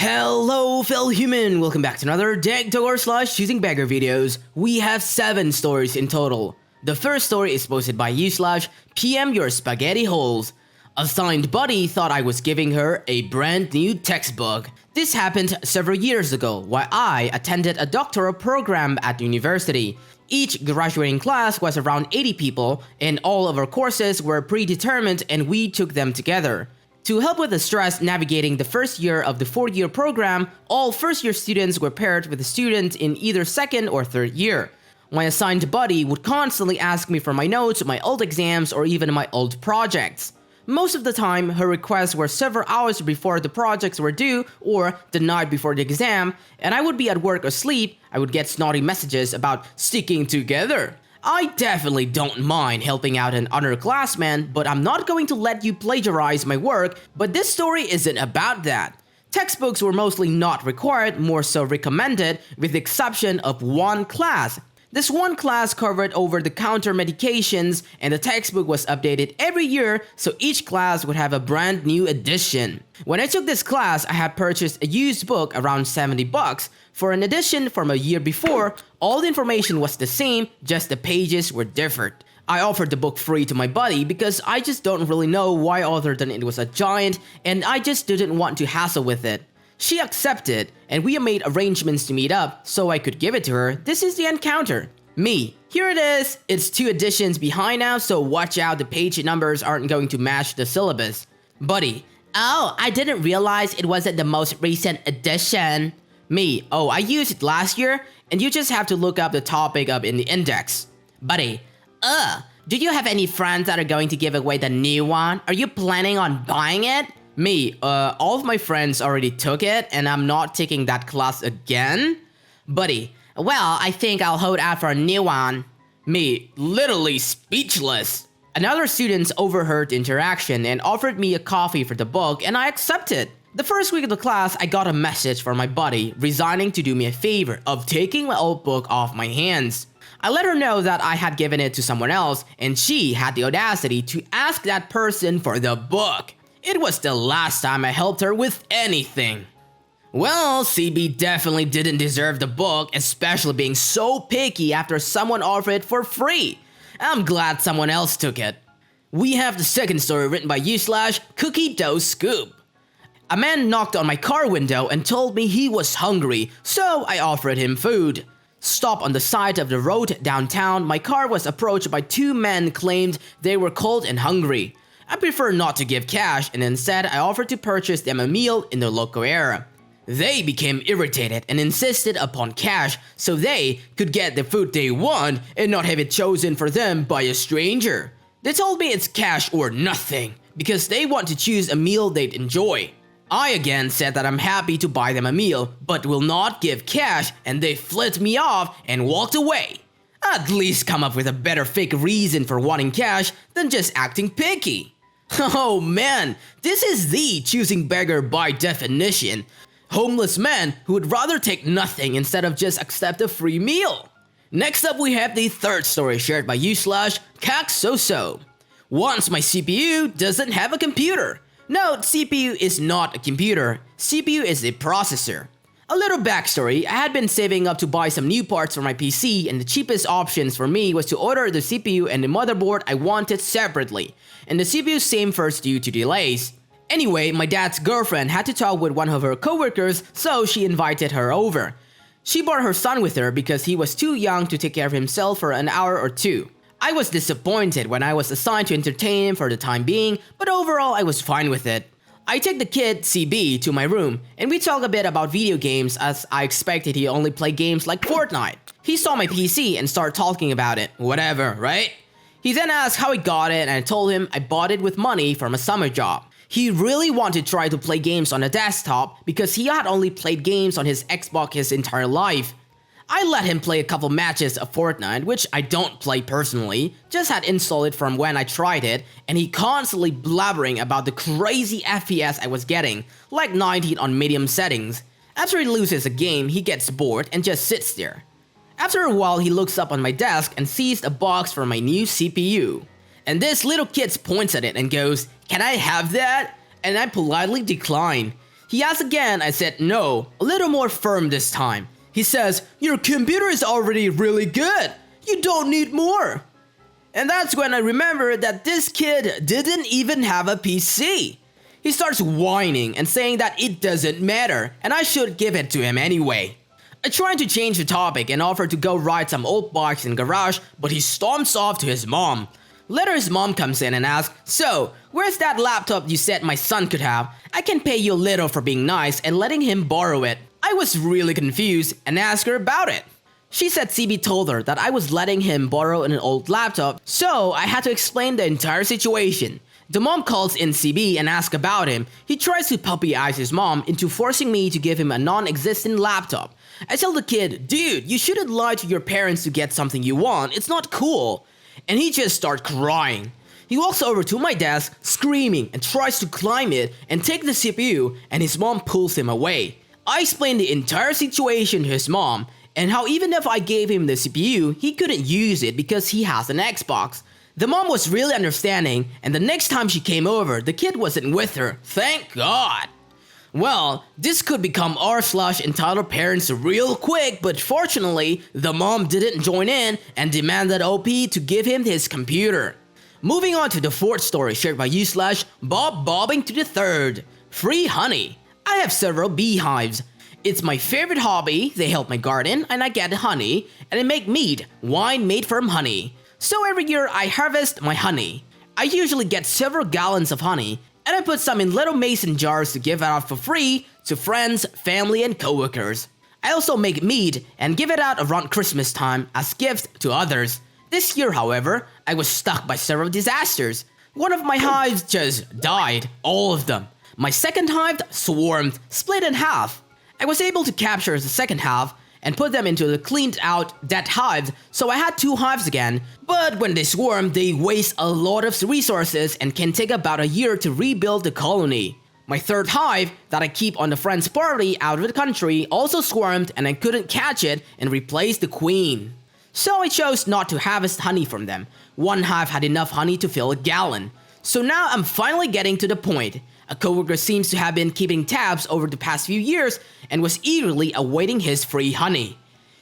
Hello fellow human, welcome back to another Dank Doggo / Choosing Beggar videos. We have 7 stories in total. The first story is posted by you / PM your spaghetti holes. Assigned buddy thought I was giving her a brand new textbook. This happened several years ago while I attended a doctoral program at university. Each graduating class was around 80 people and all of our courses were predetermined and we took them together. To help with the stress navigating the first year of the 4-year program, all first-year students were paired with a student in either second or third year. My assigned buddy would constantly ask me for my notes, my old exams, or even my old projects. Most of the time, her requests were several hours before the projects were due or the night before the exam, and I would be at work or sleep. I would get snotty messages about sticking together. I definitely don't mind helping out an underclassman, but I'm not going to let you plagiarize my work, but this story isn't about that. Textbooks were mostly not required, more so recommended, with the exception of one class. This one class covered over-the-counter medications, and the textbook was updated every year, so each class would have a brand new edition. When I took this class, I had purchased a used book around $70. For an edition from a year before, all the information was the same, just the pages were different. I offered the book free to my buddy because I just don't really know why other than it was a giant, and I just didn't want to hassle with it. She accepted, and we made arrangements to meet up so I could give it to her. This is the encounter. Me. Here it is. It's 2 editions behind now, so watch out, the page numbers aren't going to match the syllabus. Buddy. Oh, I didn't realize it wasn't the most recent edition. Me. Oh, I used it last year, and you just have to look up the topic up in the index. Buddy. Do you have any friends that are going to give away the new one? Are you planning on buying it? Me, all of my friends already took it, and I'm not taking that class again. Buddy, well, I think I'll hold out for a new one. Me, literally speechless. Another student overheard the interaction and offered me a coffee for the book, and I accepted. The first week of the class, I got a message from my buddy resigning to do me a favor of taking my old book off my hands. I let her know that I had given it to someone else, and she had the audacity to ask that person for the book. It was the last time I helped her with anything. Well, CB definitely didn't deserve the book, especially being so picky after someone offered it for free. I'm glad someone else took it. We have the second story written by you / Cookie Dough Scoop. A man knocked on my car window and told me he was hungry, so I offered him food. Stopped on the side of the road downtown, my car was approached by 2 men claimed they were cold and hungry. I prefer not to give cash, and instead I offered to purchase them a meal in the local area. They became irritated and insisted upon cash so they could get the food they want and not have it chosen for them by a stranger. They told me it's cash or nothing because they want to choose a meal they'd enjoy. I again said that I'm happy to buy them a meal but will not give cash, and they flipped me off and walked away. At least come up with a better fake reason for wanting cash than just acting picky. Oh man, this is the choosing beggar by definition. Homeless man who would rather take nothing instead of just accept a free meal. Next up we have the third story shared by you / Kaksoso. Once my CPU doesn't have a computer. Note, CPU is not a computer. CPU is a processor. A little backstory, I had been saving up to buy some new parts for my PC, and the cheapest options for me was to order the CPU and the motherboard I wanted separately, and the CPU same first due to delays. Anyway, my dad's girlfriend had to talk with one of her coworkers, so she invited her over. She brought her son with her because he was too young to take care of himself for an hour or 2. I was disappointed when I was assigned to entertain him for the time being, but overall I was fine with it. I take the kid, CB, to my room, and we talk a bit about video games as I expected he only played games like Fortnite. He saw my PC and started talking about it. Whatever, right? He then asked how he got it, and I told him I bought it with money from a summer job. He really wanted to try to play games on a desktop because he had only played games on his Xbox his entire life. I let him play a couple matches of Fortnite, which I don't play personally, just had installed it from when I tried it, and he constantly blabbering about the crazy FPS I was getting, like 19 on medium settings. After he loses a game, he gets bored and just sits there. After a while, he looks up on my desk and sees a box for my new CPU. And this little kid points at it and goes, "Can I have that?" And I politely decline. He asked again, I said no, a little more firm this time. He says, "Your computer is already really good. You don't need more." And that's when I remembered that this kid didn't even have a PC. He starts whining and saying that it doesn't matter and I should give it to him anyway. I tried to change the topic and offered to go ride some old bikes in the garage, but he storms off to his mom. Later his mom comes in and asks, "So, where's that laptop you said my son could have? I can pay you a little for being nice and letting him borrow it." I was really confused and asked her about it. She said CB told her that I was letting him borrow an old laptop, so I had to explain the entire situation. The mom calls in CB and asks about him. He tries to puppy-eyes his mom into forcing me to give him a non-existent laptop. I tell the kid, "Dude, you shouldn't lie to your parents to get something you want, it's not cool." And he just starts crying. He walks over to my desk, screaming, and tries to climb it and take the CPU, and his mom pulls him away. I explained the entire situation to his mom, and how even if I gave him the CPU, he couldn't use it because he has an Xbox. The mom was really understanding, and the next time she came over, the kid wasn't with her. Thank God! Well, this could become r/entitled parents real quick, but fortunately, the mom didn't join in and demanded OP to give him his computer. Moving on to the fourth story shared by u/Bob Bobbing to the third. Free honey. I have several beehives. It's my favorite hobby. They help my garden and I get honey, and I make mead, wine made from honey. So every year I harvest my honey. I usually get several gallons of honey, and I put some in little mason jars to give out for free to friends, family, and coworkers. I also make mead and give it out around Christmas time as gifts to others. This year, however, I was stuck by several disasters. One of my hives just died, all of them. My second hive swarmed, split in half. I was able to capture the second half and put them into the cleaned out dead hives, so I had 2 hives again. But when they swarm, they waste a lot of resources and can take about a year to rebuild the colony. My third hive that I keep on the friend's party out of the country also swarmed, and I couldn't catch it and replace the queen. So I chose not to harvest honey from them. One hive had enough honey to fill a gallon. So now I'm finally getting to the point. A coworker seems to have been keeping tabs over the past few years and was eagerly awaiting his free honey.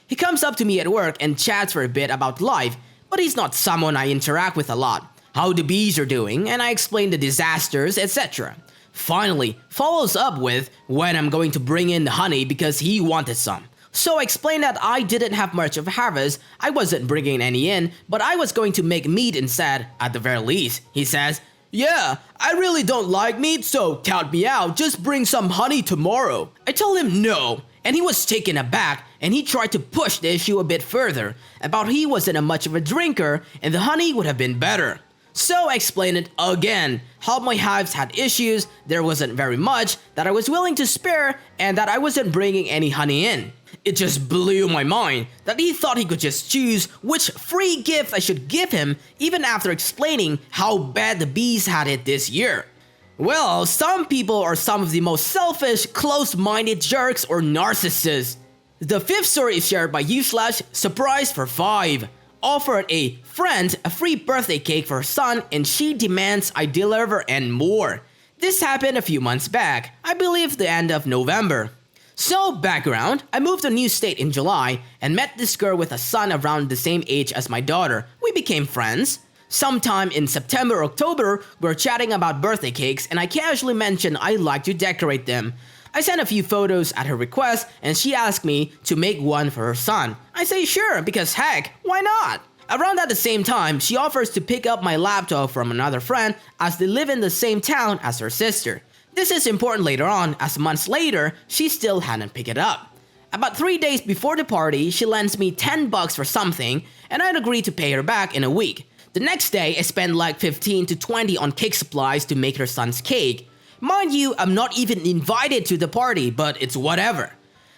He comes up to me at work and chats for a bit about life, but he's not someone I interact with a lot. How the bees are doing, and I explain the disasters, etc. Finally, follows up with when I'm going to bring in the honey because he wanted some. So I explained that I didn't have much of a harvest, I wasn't bringing any in, but I was going to make meat instead, at the very least. He says, "Yeah, I really don't like meat, so count me out, just bring some honey tomorrow." I told him no, and he was taken aback, and he tried to push the issue a bit further, about he wasn't much of a drinker, and the honey would have been better. So I explained it again, how my hives had issues, there wasn't very much, that I was willing to spare, and that I wasn't bringing any honey in. It just blew my mind that he thought he could just choose which free gift I should give him even after explaining how bad the bees had it this year. Well, some people are some of the most selfish, close-minded jerks or narcissists. The fifth story is shared by u/surprise for 5. Offered a friend a free birthday cake for her son and she demands I deliver and more. This happened a few months back, I believe the end of November. So background, I moved to a new state in July and met this girl with a son around the same age as my daughter. We became friends. Sometime in September or October, we were chatting about birthday cakes and I casually mentioned I like to decorate them. I sent a few photos at her request and she asked me to make one for her son. I say sure, because heck, why not? Around at the same time, she offers to pick up my laptop from another friend as they live in the same town as her sister. This is important later on, as months later, she still hadn't picked it up. About 3 days before the party, she lends me $10 for something, and I'd agree to pay her back in a week. The next day, I spend like 15 to 20 on cake supplies to make her son's cake. Mind you, I'm not even invited to the party, but it's whatever.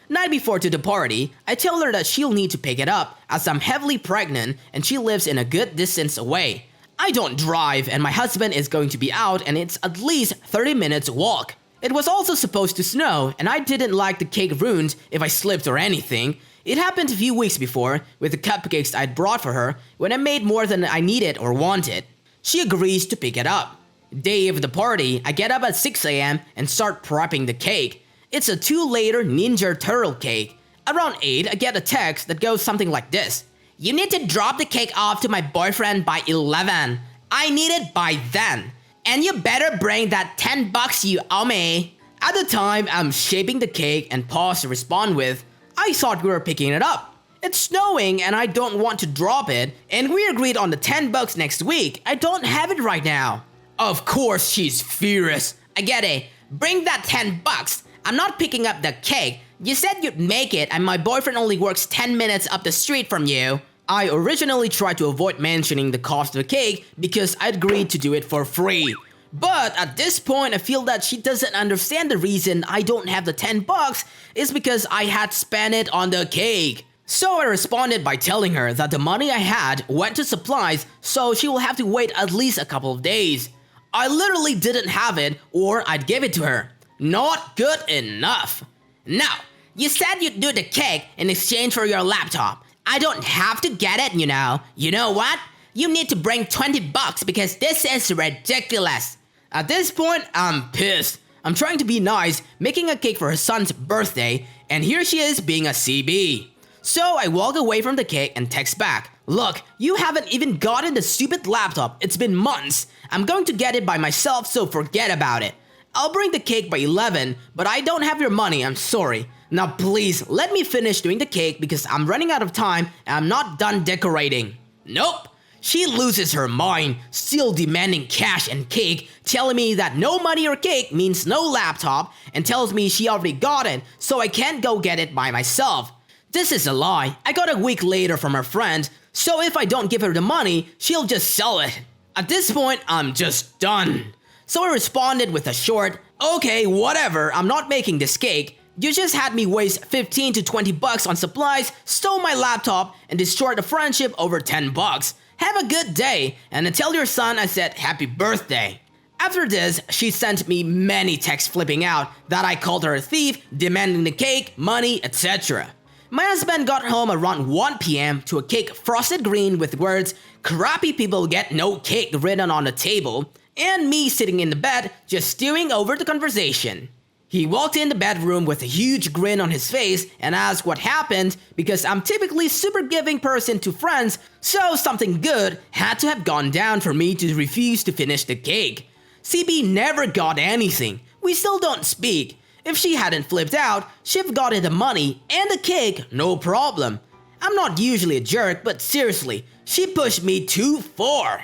Night before to the party, I tell her that she'll need to pick it up as I'm heavily pregnant and she lives in a good distance away. I don't drive and my husband is going to be out and it's at least 30 minutes walk. It was also supposed to snow and I didn't like the cake ruined if I slipped or anything. It happened a few weeks before with the cupcakes I'd brought for her when I made more than I needed or wanted. She agrees to pick it up. Day of the party, I get up at 6 a.m. and start prepping the cake. It's a 2-layer Ninja Turtle cake. Around 8, I get a text that goes something like this. You need to drop the cake off to my boyfriend by 11. I need it by then. And you better bring that $10 you owe me. At the time, I'm shaping the cake and pause to respond with, I thought we were picking it up. It's snowing and I don't want to drop it, and we agreed on the $10 next week. I don't have it right now. Of course she's furious. I get it. Bring that $10. I'm not picking up the cake. You said you'd make it and my boyfriend only works 10 minutes up the street from you. I originally tried to avoid mentioning the cost of the cake because I agreed to do it for free. But at this point, I feel that she doesn't understand the reason I don't have the $10 is because I had spent it on the cake. So I responded by telling her that the money I had went to supplies, so she will have to wait at least a couple of days. I literally didn't have it, or I'd give it to her. Not good enough. Now, you said you'd do the cake in exchange for your laptop. I don't have to get it, you know. You know what? You need to bring $20 because this is ridiculous. At this point, I'm pissed. I'm trying to be nice, making a cake for her son's birthday, and here she is being a CB. So I walk away from the cake and text back. Look, you haven't even gotten the stupid laptop. It's been months. I'm going to get it by myself, so forget about it. I'll bring the cake by 11, but I don't have your money, I'm sorry. Now please, let me finish doing the cake because I'm running out of time and I'm not done decorating. Nope. She loses her mind, still demanding cash and cake, telling me that no money or cake means no laptop, and tells me she already got it, so I can't go get it by myself. This is a lie. I got a week later from her friend, so if I don't give her the money, she'll just sell it. At this point, I'm just done. So I responded with a short, okay, whatever, I'm not making this cake. You just had me waste $15 to $20 on supplies, stole my laptop, and destroyed a friendship over $10. Have a good day, and tell your son I said happy birthday. After this, she sent me many texts flipping out that I called her a thief, demanding the cake, money, etc. My husband got home around 1 p.m. to a cake frosted green with words, crappy people get no cake written on the table, and me sitting in the bed just stewing over the conversation. He walked in the bedroom with a huge grin on his face and asked what happened because I'm typically super giving person to friends, so something good had to have gone down for me to refuse to finish the cake. CB never got anything. We still don't speak. If she hadn't flipped out, she'd gotten the money and the cake, no problem. I'm not usually a jerk, but seriously, she pushed me too far.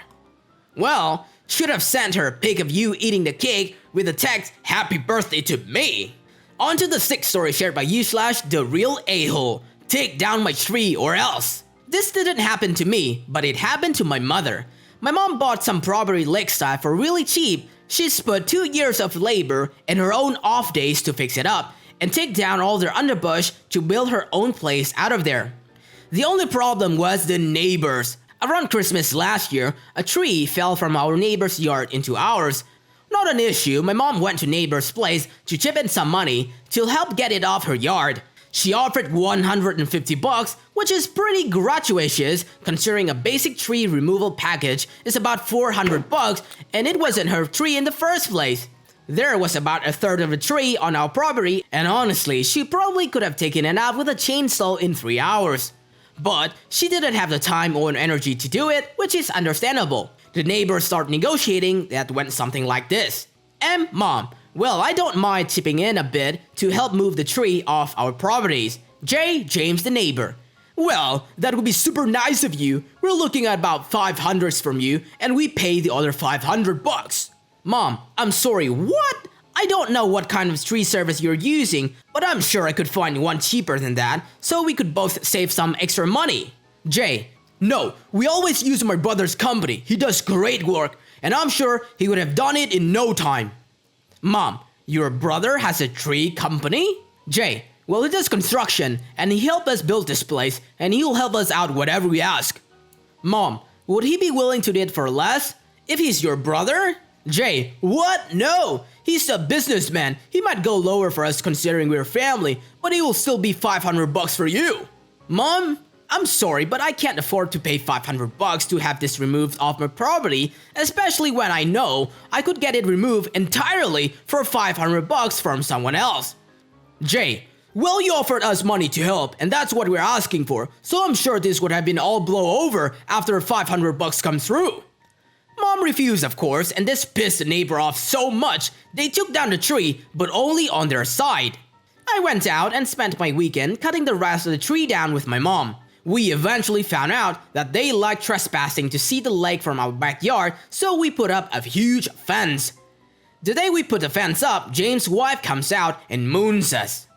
Well, should have sent her a pic of you eating the cake with the text, happy birthday to me. On to the 6th story shared by /the real a-hole. Take down my tree or else. This didn't happen to me, but it happened to my mother. My mom bought some property lakeside for really cheap. She's put 2 years of labor and her own off days to fix it up and take down all their underbrush to build her own place out of there. The only problem was the neighbors. Around Christmas last year, a tree fell from our neighbor's yard into ours. Not an issue, my mom went to neighbor's place to chip in some money to help get it off her yard. She offered $150, which is pretty gratuitous considering a basic tree removal package is about $400 and it wasn't her tree in the first place. There was about a third of the tree on our property and honestly, she probably could have taken it out with a chainsaw in 3 hours. But she didn't have the time or energy to do it, which is understandable. The neighbors start negotiating that went something like this. Mom, well, I don't mind chipping in a bit to help move the tree off our properties. J, James the neighbor. Well, that would be super nice of you. We're looking at about $500 from you and we pay the other $500. Mom, I'm sorry, what? I don't know what kind of tree service you're using, but I'm sure I could find one cheaper than that, so we could both save some extra money. J, no, we always use my brother's company. He does great work, and I'm sure he would have done it in no time. Mom, your brother has a tree company? J, well, he does construction, and he helped us build this place, and he'll help us out whatever we ask. Mom, would he be willing to do it for less? If he's your brother? J, what? No! He's a businessman. He might go lower for us considering we're family, but he will still be $500 for you. Mom, I'm sorry, but I can't afford to pay 500 bucks to have this removed off my property, especially when I know I could get it removed entirely for 500 bucks from someone else. Jay, well, you offered us money to help, and that's what we're asking for, so I'm sure this would have been all blow over after 500 bucks comes through. Mom refused, of course, and this pissed the neighbor off so much they took down the tree, but only on their side. I went out and spent my weekend cutting the rest of the tree down with my mom. We eventually found out that they like trespassing to see the lake from our backyard, so we put up a huge fence. The day we put the fence up, James' wife comes out and moons us.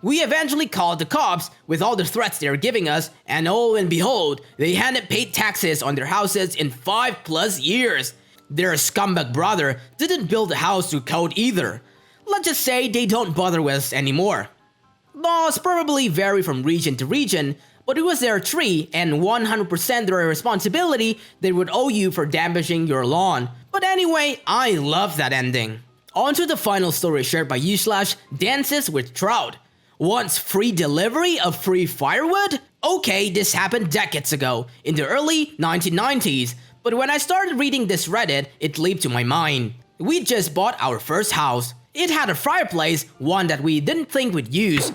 We eventually called the cops with all the threats they were giving us, and oh and behold, they hadn't paid taxes on their houses in 5+ years. Their scumbag brother didn't build a house to code either. Let's just say they don't bother with us anymore. Laws probably vary from region to region, but it was their tree and 100% their responsibility they would owe you for damaging your lawn. But anyway, I love that ending. On to the final story shared by /Dances with Trout. Wants free delivery of free firewood? Okay, this happened decades ago, in the early 1990s, but when I started reading this Reddit, it leaped to my mind. We just bought our first house. It had a fireplace, one that we didn't think we'd use.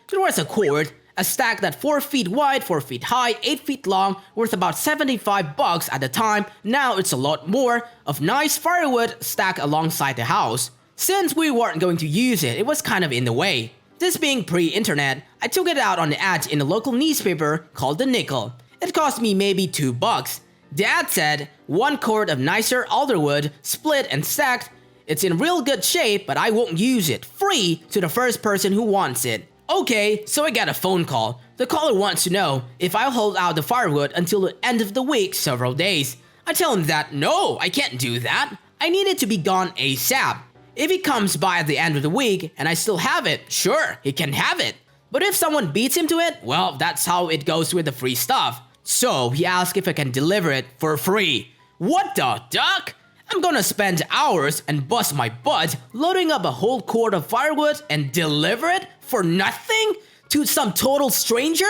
There was a cord, a stack that 4 feet wide, 4 feet high, 8 feet long, worth about 75 bucks at the time, now it's a lot more, of nice firewood stacked alongside the house. Since we weren't going to use it, it was kind of in the way. This being pre-internet, I took it out on the ad in a local newspaper called The Nickel. It cost me maybe 2 bucks. The ad said, 1 cord of nicer alderwood, split and stacked. It's in real good shape, but I won't use it. Free to the first person who wants it. Okay, so I got a phone call. The caller wants to know if I'll hold out the firewood until the end of the week, several days. I tell him that no, I can't do that. I need it to be gone ASAP. If he comes by at the end of the week and I still have it, sure, he can have it. But if someone beats him to it, well, that's how it goes with the free stuff. So he asked if I can deliver it for free. What the duck? I'm gonna spend hours and bust my butt loading up a whole cord of firewood and deliver it for nothing? To some total stranger?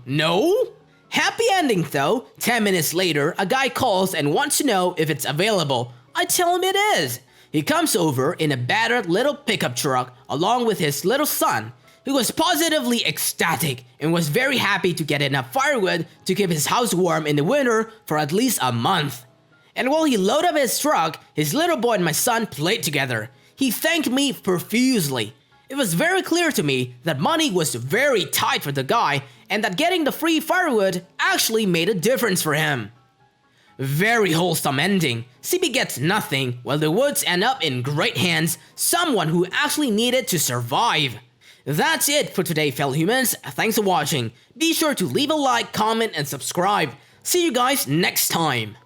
No? Happy ending though. 10 minutes later, a guy calls and wants to know if it's available. I tell him it is. He comes over in a battered little pickup truck along with his little son. He was positively ecstatic and was very happy to get enough firewood to keep his house warm in the winter for at least a month. And while he loaded up his truck, his little boy and my son played together. He thanked me profusely. It was very clear to me that money was very tight for the guy and that getting the free firewood actually made a difference for him. Very wholesome ending. CB gets nothing, while the woods end up in great hands, someone who actually needed to survive. That's it for today, fellow humans. Thanks for watching. Be sure to leave a like, comment, and subscribe. See you guys next time.